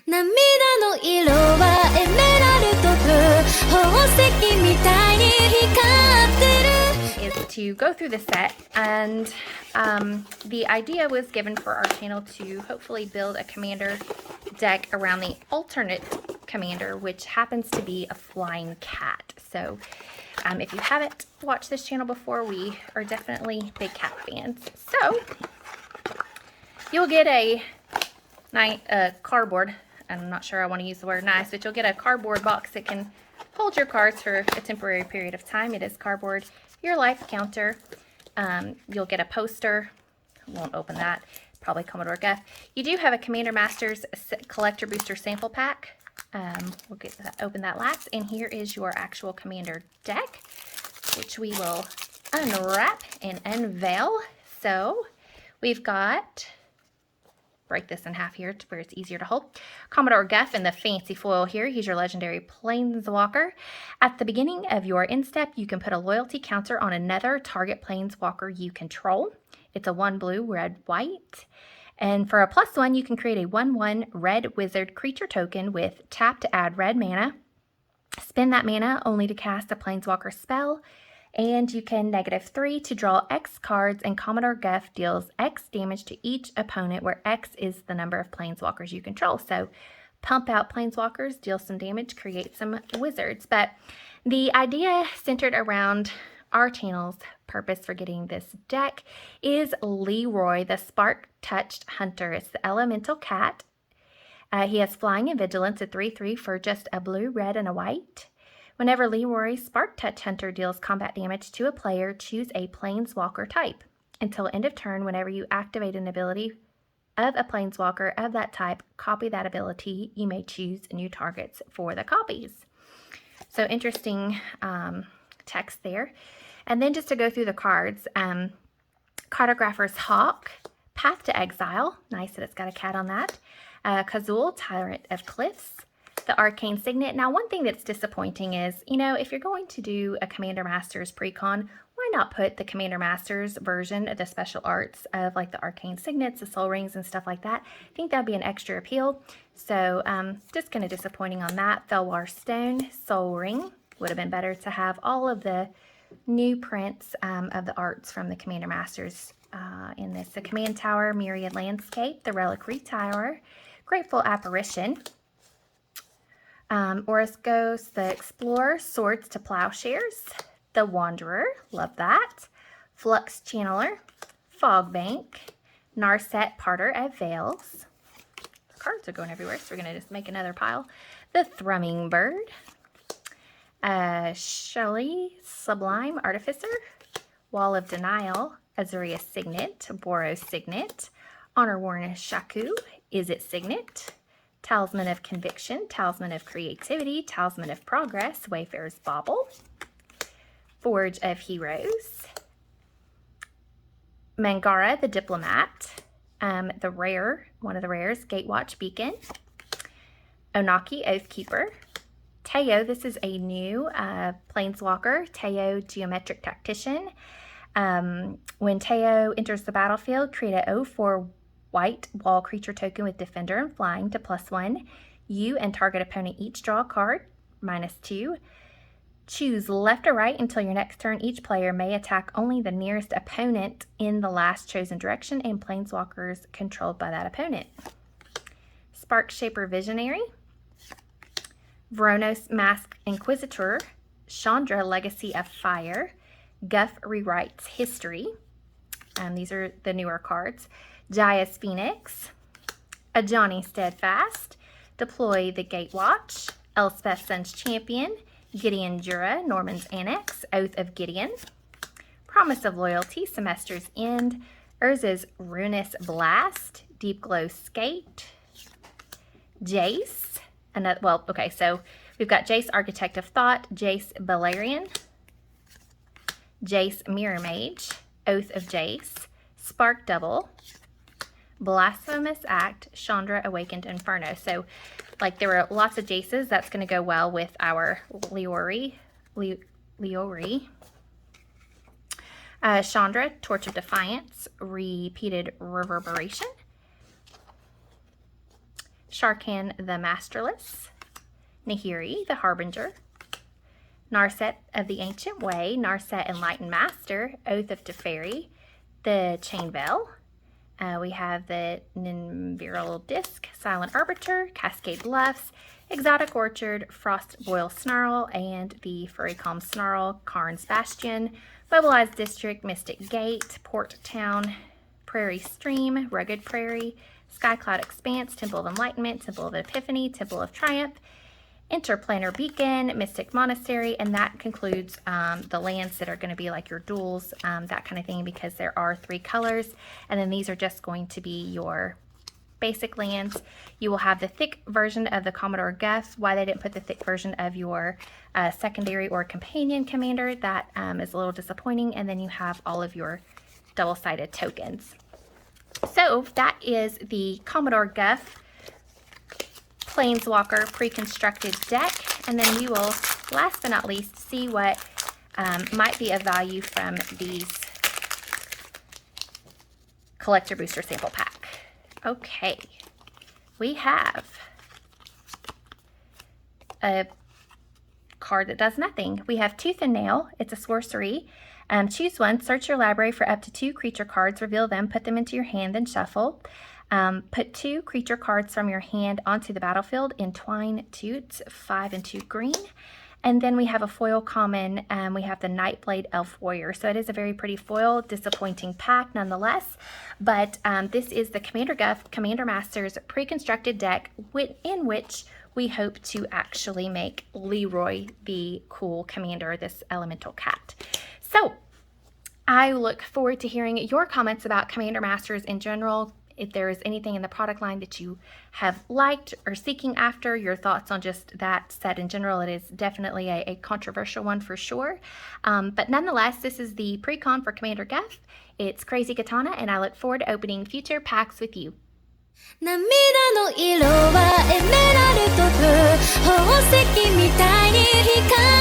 涙の色はエメラルドと宝石みたいに光ってる is to go through the set, and the idea was given for our channel to hopefully build a commander deck around the alternate commander, which happens to be a flying cat. So if you haven't watched this channel before, we are definitely big cat fans. So you'll get a cardboard. I'm not sure I want to use the word nice, but you'll get a cardboard box that can hold your cards for a temporary period of time. It is cardboard. Your life counter. You'll get a poster. I won't open that. Probably Commodore Guff. You do have a Commander Masters Collector Booster Sample Pack. We'll get that, open that last. And here is your actual Commander deck, which we will unwrap and unveil. So we've got, break this in half here to where it's easier to hold. Commodore Guff in the fancy foil here. He's your legendary Planeswalker. At the beginning of your end step, you can put a loyalty counter on another target Planeswalker you control. It's a 1 blue, red, white. And for a +1, you can create a 1/1 red wizard creature token with tap to add red mana. Spend that mana only to cast a Planeswalker spell. And you can -3 to draw X cards, and Commodore Guff deals X damage to each opponent, where X is the number of Planeswalkers you control. So pump out Planeswalkers, deal some damage, create some wizards. But the idea centered around our channel's purpose for getting this deck is Leroy, the Spark-Touched Hunter. It's the elemental cat. He has flying and vigilance, a 3/3 for just a blue, red, and a white. Whenever Leroy Spark-Touched Hunter deals combat damage to a player, choose a Planeswalker type. Until end of turn, whenever you activate an ability of a Planeswalker of that type, copy that ability. You may choose new targets for the copies. So interesting text there. And then just to go through the cards, Cartographer's Hawk, Path to Exile. Nice that it's got a cat on that. Krazyy, Tyrant of Cliffs. The Arcane Signet. Now, one thing that's disappointing is, you know, if you're going to do a Commander Masters Precon, why not put the Commander Masters version of the special arts of like the Arcane Signets, the Soul Rings, and stuff like that? I think that'd be an extra appeal. So, just kind of disappointing on that. Felwar Stone, Soul Ring. Would have been better to have all of the new prints of the arts from the Commander Masters in this. The Command Tower, Myriad Landscape, the Reliquary Tower, Grateful Apparition, Aurus Ghost, the Explorer, Swords to Plowshares, the Wanderer, love that, Flux Channeler, Fogbank, Narset, Parter of Veils. The cards are going everywhere, so we're going to just make another pile. The Thrumming Bird, Shelley, Sublime Artificer, Wall of Denial, Azuria Signet, Boros Signet, Honor Worn Shaku, Is It Signet, Talisman of Conviction, Talisman of Creativity, Talisman of Progress, Wayfarer's Bauble, Forge of Heroes, Mangara the Diplomat, the rare, one of the rares, Gatewatch Beacon, Onaki Oathkeeper, Teo, this is a new Planeswalker, Teo Geometric Tactician. When Teo enters the battlefield, create a 0/4 white wall creature token with Defender and Flying to +1. You and target opponent each draw a card, -2. Choose left or right until your next turn. Each player may attack only the nearest opponent in the last chosen direction and Planeswalkers controlled by that opponent. Sparkshaper Visionary, Vronos Masked Inquisitor, Chandra Legacy of Fire, Guff Rewrites History. These are the newer cards. Jaya's Phoenix, Ajani Steadfast, Deploy the Gatewatch, Elspeth Sun's Champion, Gideon Jura, Norman's Annex, Oath of Gideon, Promise of Loyalty, Semester's End, Urza's Ruinous Blast, Deep Glow Skate, Jace, another, well, okay, so we've got Jace Architect of Thought, Jace Balerion, Jace Mirror Mage, Oath of Jace, Spark Double, Blasphemous Act, Chandra Awakened Inferno. So, like, there were lots of Jaces. That's going to go well with our Leori. Chandra, Torch of Defiance, Repeated Reverberation. Sharkan the Masterless, Nahiri the Harbinger, Narset of the Ancient Way, Narset Enlightened Master, Oath of Teferi, the Chain Veil. We have the Ninviral Disc, Silent Arbiter, Cascade Bluffs, Exotic Orchard, Frost Boil Snarl, and the Furry Calm Snarl, Karn's Bastion, Mobilized District, Mystic Gate, Port Town, Prairie Stream, Rugged Prairie, Skycloud Expanse, Temple of Enlightenment, Temple of Epiphany, Temple of Triumph, Interplanar Beacon, Mystic Monastery, and that concludes the lands that are going to be like your duels, that kind of thing, because there are 3 colors, and then these are just going to be your basic lands. You will have the thick version of the Commodore Guff. Why they didn't put the thick version of your secondary or companion commander, that is a little disappointing, and then you have all of your double-sided tokens. So that is the Commodore Guff PlanesWalker pre-constructed deck, and then we will, last but not least, see what might be of value from these collector booster sample pack. Okay, we have a card that does nothing. We have Tooth and Nail. It's a sorcery. Choose one, search your library for up to 2 creature cards, reveal them, put them into your hand, then shuffle. Put 2 creature cards from your hand onto the battlefield, entwine Toots, 5 and 2 green. And then we have a foil common, we have the Nightblade Elf Warrior. So it is a very pretty foil, disappointing pack nonetheless. But this is the Commander Guff Commander Masters pre-constructed deck in which we hope to actually make Leroy the cool commander, this elemental cat. So I look forward to hearing your comments about Commander Masters in general. If there is anything in the product line that you have liked or seeking after, your thoughts on just that set in general. It is definitely a controversial one for sure. But nonetheless, this is the Precon for Commander Guff. It's Krazyy Katana, and I look forward to opening future packs with you. 涙の色はエメラルドブ宝石みたいに光る